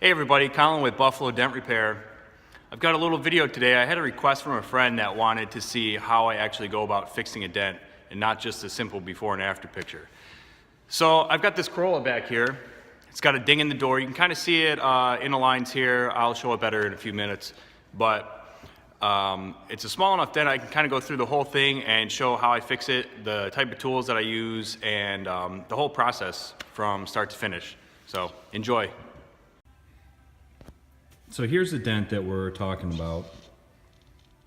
Hey everybody, Colin with Buffalo Dent Repair. I've got a little video today. I had a request from a friend that wanted to see how I actually go about fixing a dent and not just a simple before and after picture. So I've got this Corolla back here. It's got a ding in the door. You can kind of see it in the lines here. I'll show it better in a few minutes. But it's a small enough dent I can kind of go through the whole thing and show how I fix it, the type of tools that I use, and the whole process from start to finish. So enjoy. So here's the dent that we're talking about.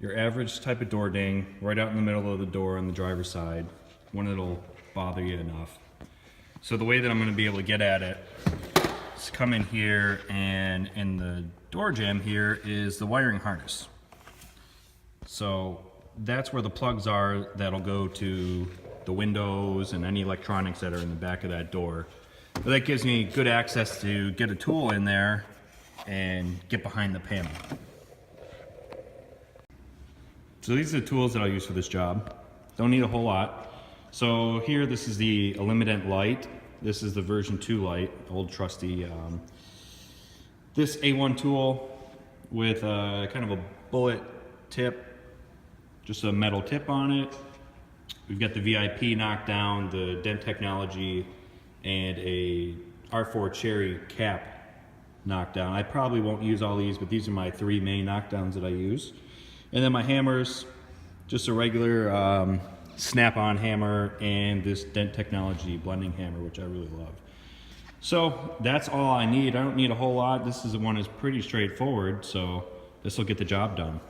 Your average type of door ding, right out in the middle of the door on the driver's side, one that'll bother you enough. So the way that I'm going to be able to get at it is come in here, and in the door jamb here is the wiring harness. So that's where the plugs are that'll go to the windows and any electronics that are in the back of that door. But that gives me good access to get a tool in there and get behind the panel. So these are the tools that I'll use for this job. Don't need a whole lot. So here, this is the Elimadent light. This is the version 2 light, old trusty. This A1 tool with kind of a bullet tip, just a metal tip on it. We've got the VIP knockdown, the Dent Technology, and a R4 cherry cap knockdown. I probably won't use all these, but these are my 3 main knockdowns that I use. And then my hammers, just a regular snap-on hammer, and this Dent Technology blending hammer, which I really love. So that's all I need. I don't need a whole lot. This is the one that's pretty straightforward, so this will get the job done.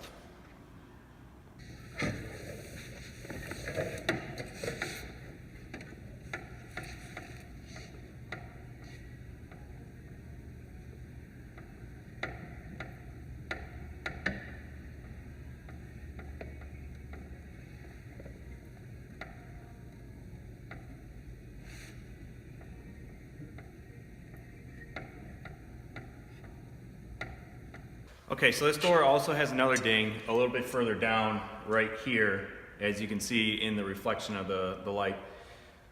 Okay, so this door also has another ding a little bit further down right here, as you can see in the reflection of the light.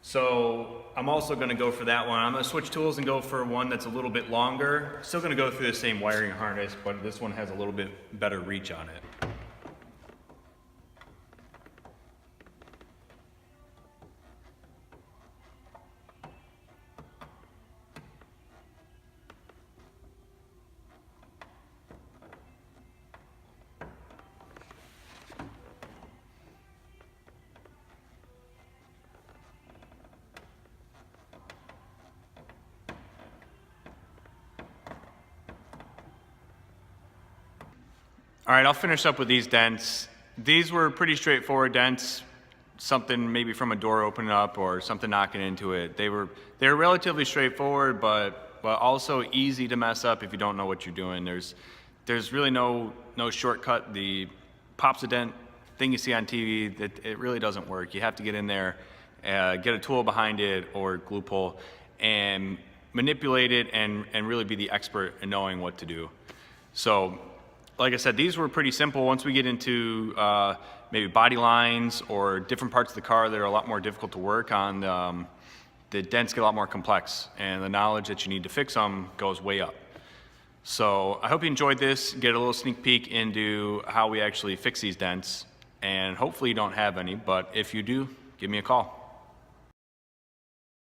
So I'm also going to go for that one. I'm going to switch tools and go for one that's a little bit longer. Still going to go through the same wiring harness, but this one has a little bit better reach on it. All right, I'll finish up with these dents. These were pretty straightforward dents, something maybe from a door opening up or something knocking into it. They were relatively straightforward, but also easy to mess up if you don't know what you're doing. There's really no shortcut. The pops a dent thing you see on TV, it really doesn't work. You have to get in there, get a tool behind it or glue pull, and manipulate it and really be the expert in knowing what to do. So, like I said, these were pretty simple. Once we get into maybe body lines or different parts of the car that are a lot more difficult to work on, the dents get a lot more complex, and the knowledge that you need to fix them goes way up. So I hope you enjoyed this, get a little sneak peek into how we actually fix these dents, and hopefully you don't have any, but if you do, give me a call.